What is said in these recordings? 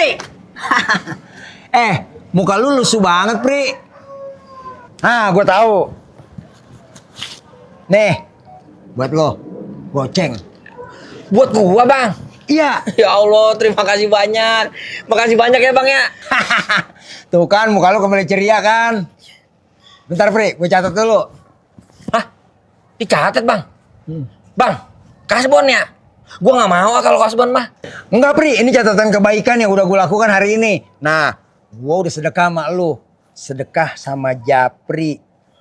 Pri. Muka lu lusuh banget, Pri. Ah, gue tahu. Nih, buat lo, goceng. Buat gua, Bang. Iya. Ya Allah, terima kasih banyak. Makasih banyak ya, Bang ya. Tuh kan, muka lu kembali ceria kan. Bentar, Pri, gue catat dulu. Hah? Dicatat, Bang? Bang, kasbon ya? Gua nggak mau kalau kasbon mah. Enggak, Pri, ini catatan kebaikan yang udah gue lakukan hari ini. Nah, gue udah sedekah sama lu. Sedekah sama Japri.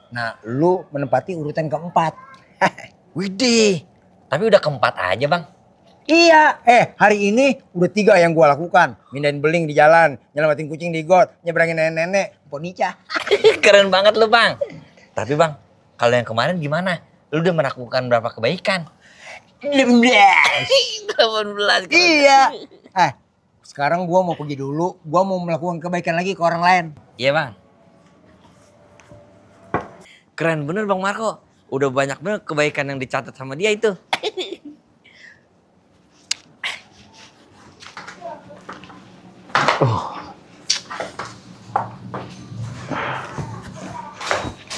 Nah, lu menempati urutan keempat. Widih, tapi udah keempat aja, Bang. Iya, hari ini udah 3 yang gue lakukan. Mindahin beling di jalan, nyelamatin kucing di got, nyebrangin nenek-nenek, ponica. Keren banget lu, Bang. Tapi, Bang, kalau yang kemarin gimana? Lu udah melakukan berapa kebaikan? 18. 18. Iya. Sekarang gue mau pergi dulu. Gue mau melakukan kebaikan lagi ke orang lain. Iya, Bang. Keren bener, Bang Marco. Udah banyak bener kebaikan yang dicatat sama dia itu.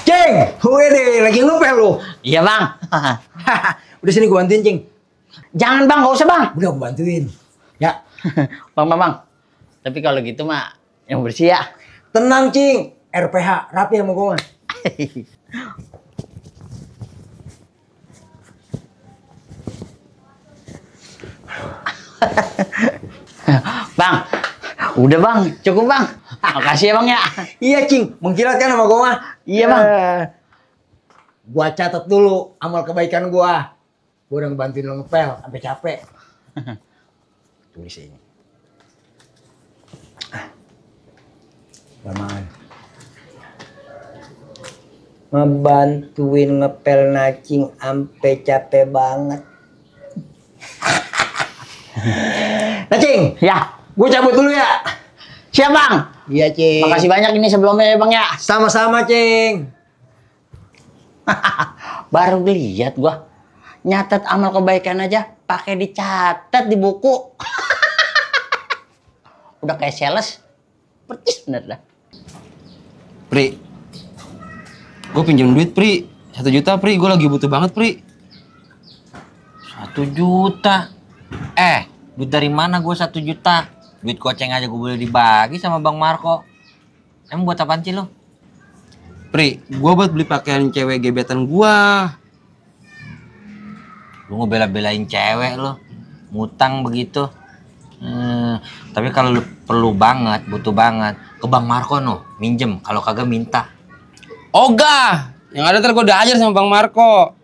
Cing, deh, lagi ngepel lu. Iya bang. Udah sini gue bantuin, Cing. Jangan bang, gak usah bang. Udah gue bantuin. Ya. Bang. Tapi kalau gitu mah yang bersih ya. Tenang, Cing. RPH, rapi sama gue mah. Bang, udah bang, cukup bang. Makasih ya bang ya. Iya, Cing. Mengkilat kan sama gue mah. Iya bang. Gua catat dulu amal kebaikan gua. Gua udah ngebantuin lo ngepel sampai capek. Tulis ini. Lamaan. Ngebantuin ngepel nacing sampai capek banget. Nacing, Ya, gua cabut dulu ya. siap bang. Iya, Cing. Makasih banyak ini sebelumnya ya bang ya. Sama-sama, Cing. Baru lihat gua nyatet amal kebaikan aja pakai dicatat di buku. Udah kayak sales. Percis bener dah. Pri, gue pinjam duit Pri, 1 juta Pri, gue lagi butuh banget Pri. 1 juta. Duit dari mana gue 1 juta? Duit goceng aja gue boleh dibagi sama Bang Marco. Emang buat apaan sih lo? Pri, gue buat beli pakaian cewek gebetan gue. Lu ngebela-belain cewek lo. Ngutang begitu. Tapi kalau lu perlu banget, butuh banget, ke Bang Marco no, minjem. Kalau kagak minta. Ogah, yang ada ntar gue diajar sama Bang Marco.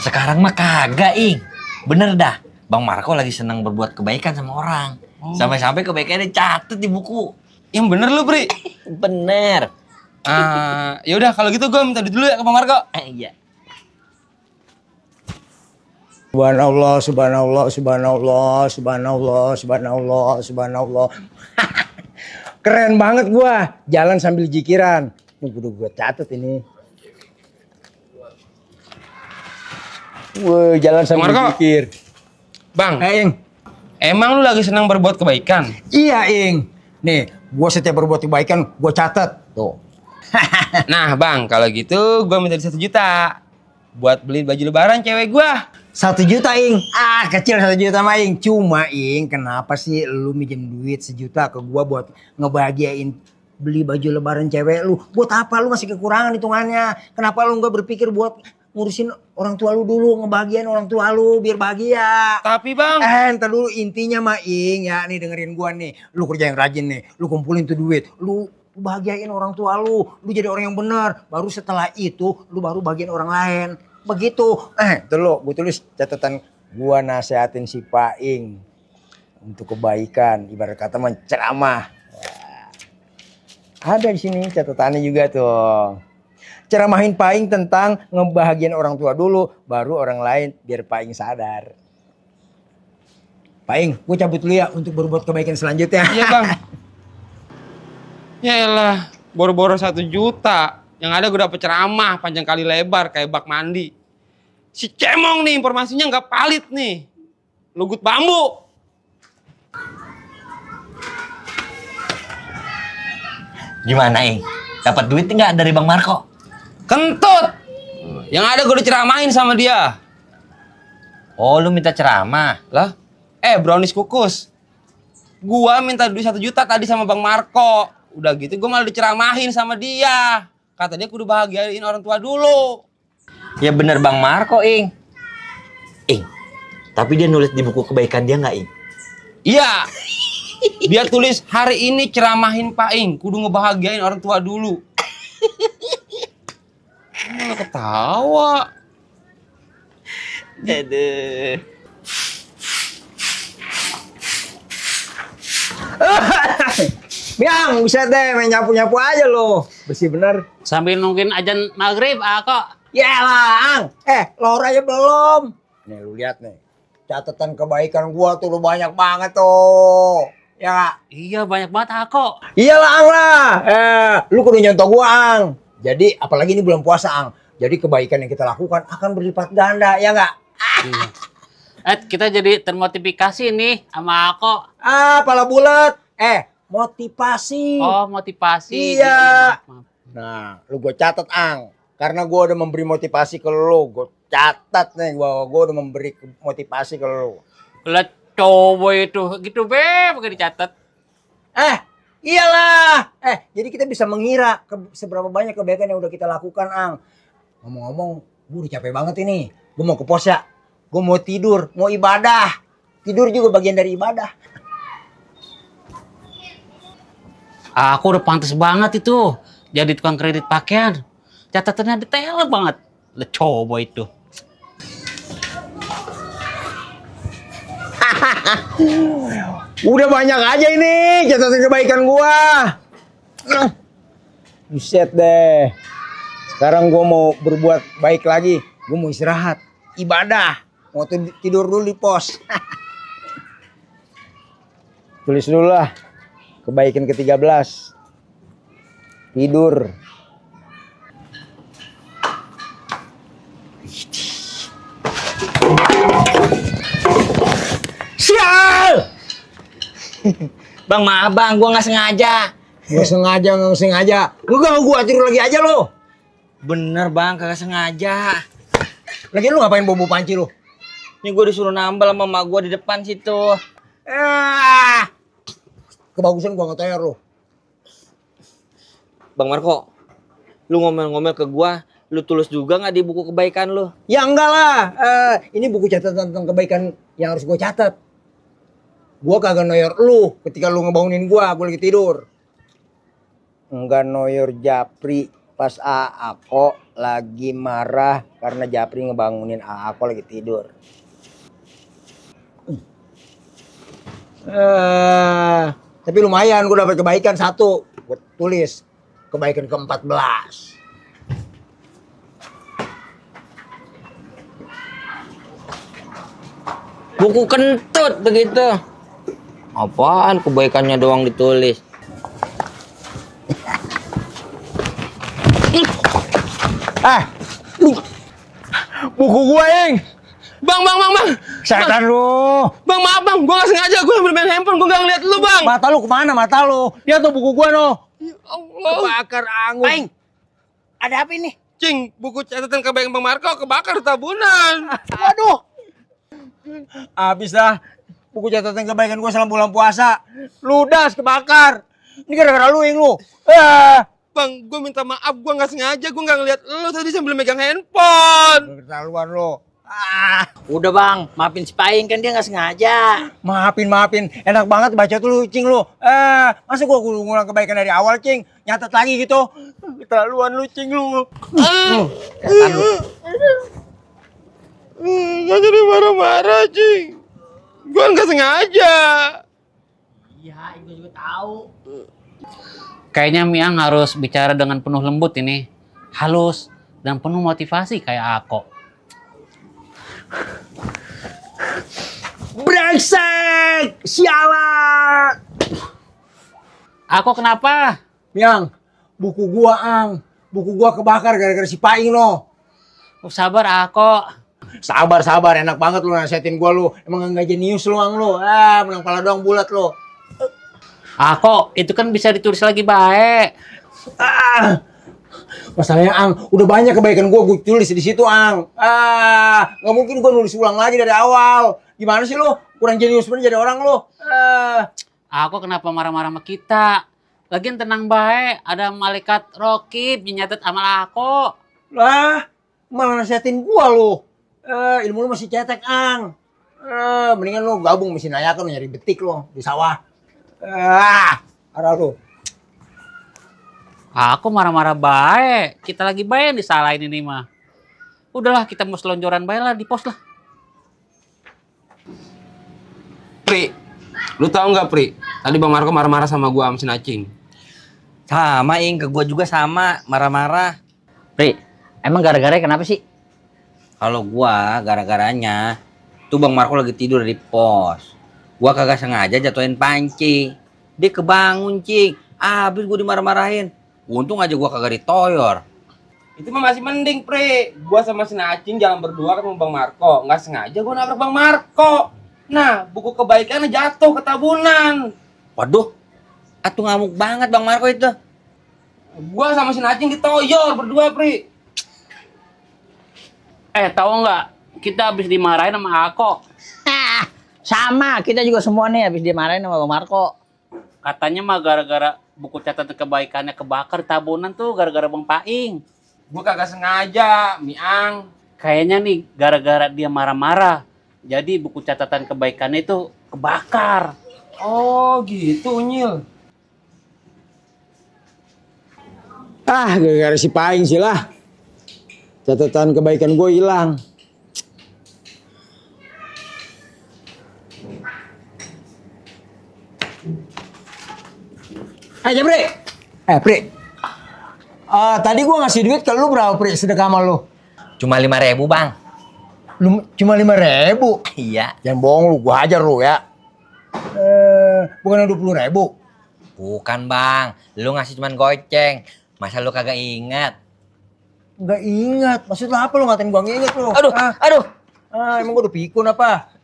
Sekarang mah kagak, Ing. Bener dah. Bang Marco lagi senang berbuat kebaikan sama orang. Sampai-sampai kebaikannya catet di buku. Yang bener lu Pri. Bener. Ya udah kalau gitu gue minta duit dulu ya ke Bang Marco. Iya. Subhanallah, subhanallah, subhanallah, subhanallah, subhanallah, subhanallah. Keren banget gua, jalan sambil jikiran. Ini kudu gua catat ini. Wah, jalan sambil Marco. jikir. Bang, Ing. emang lu lagi senang berbuat kebaikan? Iya, Ing. Nih, gua setiap berbuat kebaikan, gua catat. Tuh. Nah Bang, kalau gitu gue minta 1 juta buat beli baju lebaran cewek gue. 1 juta, Ing. Kecil 1 juta mah, Ing. Cuma, Ing, kenapa sih lu minjem duit 1 juta ke gua buat ngebahagiain beli baju lebaran cewek lu? Buat apa? Lu masih kekurangan hitungannya. Kenapa lu nggak berpikir buat ngurusin orang tua lu dulu, ngebahagiain orang tua lu biar bahagia? Tapi Bang, Ntar dulu, intinya mah, Ing, ya nih dengerin gua nih. Lu kerja yang rajin nih, lu kumpulin tuh duit, lu bahagiain orang tua lu jadi orang yang benar. Baru setelah itu lu baru bahagiain orang lain. Begitu. Tuh lo, gue tulis catatan gua nasehatin si Paing untuk kebaikan, ibarat kata menceramah. Ada di sini catatannya juga tuh. Ceramahin Paing tentang ngebahagiain orang tua dulu, baru orang lain biar Paing sadar. Paing, gue cabut dulu ya untuk berbuat kebaikan selanjutnya. iya Bang. Ya elah, boro-boro 1 juta. Yang ada gue dapet ceramah panjang kali lebar kayak bak mandi. Si cemong nih informasinya nggak valid nih. Lugut bambu. Gimana, Ing? Dapat duit nggak dari Bang Marco? Kentut. Yang ada gue diceramahin sama dia. Oh, lu minta ceramah? Lah, brownies kukus. Gua minta duit 1 juta tadi sama Bang Marco. Udah gitu gue malah diceramahin sama dia. Kata dia kudu bahagiain orang tua dulu. Ya bener Bang Marco, Ing. Ing, tapi dia nulis di buku kebaikan dia nggak, Ing? Iya. Dia tulis hari ini ceramahin Pak Ing, kudu ngebahagiain orang tua dulu. Malah ketawa. Aduh. Miang, buset deh, main nyapu-nyapu aja lo. Bersih bener. Sambil nungguin ajan maghrib, kok. Yalah, Ang. Lor aja belum. Nih, lu lihat nih. Catatan kebaikan gua tuh lu banyak banget tuh. Ya nggak? Iya, banyak banget, kok. Iyalah, Ang lah. Lu kudu nyontoh gua, Ang. Jadi, apalagi ini bulan puasa, Ang. Jadi kebaikan yang kita lakukan akan berlipat ganda, ya nggak? Iya. Kita jadi termotivasi nih sama kok. Pala bulat. Motivasi. Oh, motivasi. Iya. Maaf. Nah, lu gue catat, Ang. Karena gue udah memberi motivasi ke lu. Gue catat nih bahwa gue udah memberi motivasi ke lu. Lah coba itu gitu pakai dicatat. Iyalah. Jadi kita bisa mengira seberapa banyak kebaikan yang udah kita lakukan, Ang. Ngomong-ngomong, gue udah capek banget ini. Gue mau ke pos ya. Gue mau tidur, mau ibadah. Tidur juga bagian dari ibadah. Aku udah pantas banget itu jadi tukang kredit pakaian. Catatannya detail banget. Lah coba itu. Udah banyak aja ini catatan kebaikan gua. Buset deh. Sekarang gua mau berbuat baik lagi. Gua mau istirahat, ibadah. Mau tidur dulu di pos. Tulis dulu lah. Kebaikan ke-13. Tidur. Sial! Bang, maaf Bang, gua nggak sengaja. Nggak sengaja. Lu gua tidur lagi aja lo. Bener Bang, kagak sengaja. Lagi lu ngapain bobo panci lu? Ini gua disuruh nambal sama emak gua di depan situ. Kebagusan gua ngetayar lu. Bang Marco, lu ngomel-ngomel ke gua, lu tulis juga nggak di buku kebaikan lu? Ya enggak lah. Ini buku catatan tentang kebaikan yang harus gua catat. Gua kagak noyor lu ketika lu ngebangunin gua lagi tidur. Enggak noyor Japri pas Aako lagi marah karena Japri ngebangunin Aako lagi tidur. Tapi lumayan gue dapat kebaikan 1. Gue tulis kebaikan ke-14. Buku kentut begitu. Apaan kebaikannya doang ditulis? Buku gua, Eng. Bang. Setan lu. Bang, maaf Bang, gua nggak sengaja. Gua ambil main handphone, gua nggak ngeliat lu Bang. Mata lu kemana mata lu? Dia tuh buku gua no. Ya Allah. Kebakar angus. Aing, ada apa ini? Cing, buku catatan kebaikan Bang Marco kebakar di tabunan. Waduh. Habis dah. Buku catatan kebaikan gua selama bulan puasa. Ludas kebakar. Ini gara-gara lu, Eng lu. Bang, gua minta maaf, gua nggak sengaja, gua nggak ngeliat lu tadi sambil megang handphone. Keterlaluan lu. Udah Bang, maafin si Paing kan dia nggak sengaja. Maafin. Enak banget baca tuh lu, Cing lu. Masa gua kudu ngulang kebaikan dari awal, Cing? Nyatet lagi gitu. Keterlaluan lu, Cing lu. Setan lu. Gak jadi marah-marah, Cing. Gua nggak sengaja. Iya, ibu juga tahu. Kayaknya Miang harus bicara dengan penuh lembut ini. Halus dan penuh motivasi kayak Ako. Brengsek! Sialan! Ako kenapa? Miang, buku gua, Ang. Buku gua kebakar gara-gara si Paing no. Sabar Ako. Sabar, enak banget lu nasihatin gua lu. Emang enggak jenius lu, Ang lu. Menang pala doang bulat lu. Ako, itu kan bisa ditulis lagi baik. Masalahnya Ang, udah banyak kebaikan gue tulis di situ Ang. Nggak mungkin gue nulis ulang lagi dari awal. Gimana sih lo? Kurang jenius bener jadi orang lo. Aku kenapa marah-marah sama kita? Lagian tenang baik, ada malaikat rokib yang nyatet amal aku. Lah, malah nasihatin gue lo. Ilmu lo masih cetek Ang. Mendingan lo gabung mesin ayakan, lo nyari betik lo di sawah. Arah lo. Aku marah-marah baik. Kita lagi baik yang disalahin ini mah. Udahlah, kita mau selonjoran baik lah di pos lah. Pri, lu tahu nggak Pri? Tadi Bang Marco marah-marah sama gua sama si Nacing. Sama Ing, ke gua juga sama, marah-marah. Pri, emang gara-gara kenapa sih? Kalau gua gara-garanya tuh Bang Marco lagi tidur di pos. Gua kagak sengaja jatuhin panci. Dia kebangun, Cik. Abis gua dimarah-marahin. Untung aja gua kagak ditoyor. Itu mah masih mending Pri. Gua sama si Nacing jalan berdua kan sama Bang Marco. Nggak sengaja gua nabrak Bang Marco. Nah, buku kebaikannya jatuh ke tabunan. Waduh, atuh ngamuk banget Bang Marco itu. Gua sama si Nacing ditoyor berdua Pri. Tahu nggak? Kita habis dimarahin sama Ako. Sama, kita juga semua nih habis dimarahin sama Bang Marco. Katanya mah gara-gara buku catatan kebaikannya kebakar tabunan tuh gara-gara Bang Paing. Gua kagak sengaja, Miang. Kayaknya nih gara-gara dia marah-marah. Jadi buku catatan kebaikannya itu kebakar. Oh, gitu Unyil. Gara-gara si Paing sih lah. Catatan kebaikan gue hilang. Pri. Pri. Tadi gue ngasih duit ke lu berapa, Pri? Sedekah sama lu? Cuma 5.000 Bang. Lu cuma 5.000? Iya. Jangan bohong lu, gue hajar lu ya. Bukan 20.000? Bukan Bang, lu ngasih cuman goceng. Masa lu kagak ingat? Nggak ingat. Maksud lu apa lu ngatain gue nggak inget lu? Aduh. Emang gue udah pikun apa?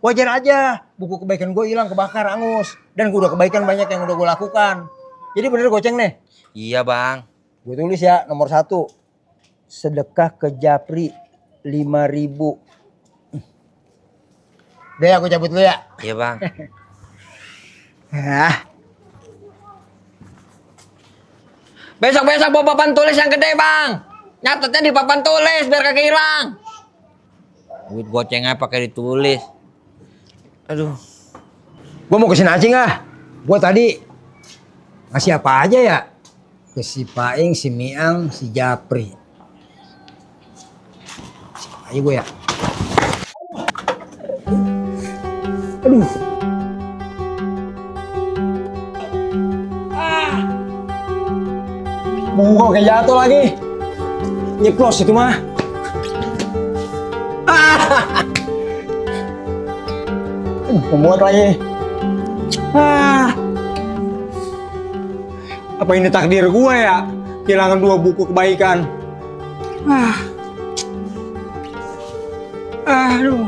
Wajar aja. Buku kebaikan gue hilang kebakar angus. Dan gue udah kebaikan banyak yang udah gue lakukan. Jadi bener goceng nih? Iya Bang. Gue tulis ya nomor 1. Sedekah ke Japri 5.000. Deh aku cabut dulu ya. Iya Bang. Besok-besok bawa papan tulis yang gede Bang. Nyatetnya di papan tulis biar kagak hilang. Duit gocengnya pakai ditulis. Aduh. Gue mau ke si Nacing ah. Gue tadi ngasih apa aja ya? Ke si Paing, si Miang, si Japri. Ayo gue ya. Aduh. Mau kayak jatuh lagi. Nyeplos itu mah. Memuat lagi. Apa ini takdir gua ya? Kehilangan 2 buku kebaikan. Aduh.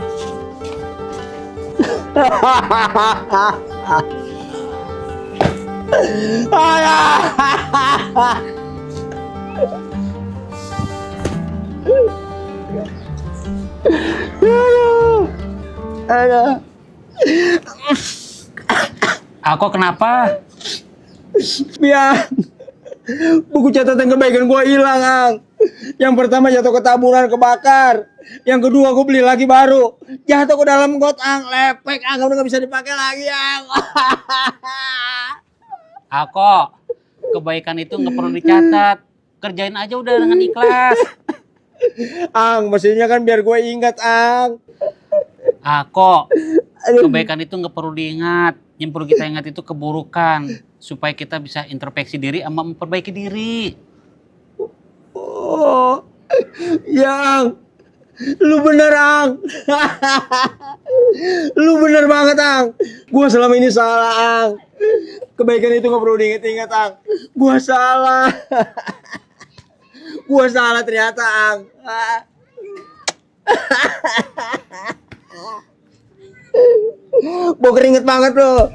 Ako kenapa? Biar buku catatan kebaikan gua hilang, Ang. Yang pertama jatuh ke taburan kebakar. Yang kedua gua beli lagi baru. Jatuh ke dalam got, Ang. Lepek, Ang. Udah gak bisa dipakai lagi, Ang. Ako, kebaikan itu nggak perlu dicatat. Kerjain aja udah dengan ikhlas. Ang, maksudnya kan biar gue ingat, Ang. Ako, kebaikan itu nggak perlu diingat. Yang perlu kita ingat itu keburukan. Supaya kita bisa introspeksi diri sama memperbaiki diri. Oh, yang lu bener, Ang. Lu bener banget, Ang. Gua selama ini salah, Ang. Kebaikan itu gak perlu diinget-inget, Ang. Gua salah. Gua salah ternyata, Ang. Gua keringet banget, bro.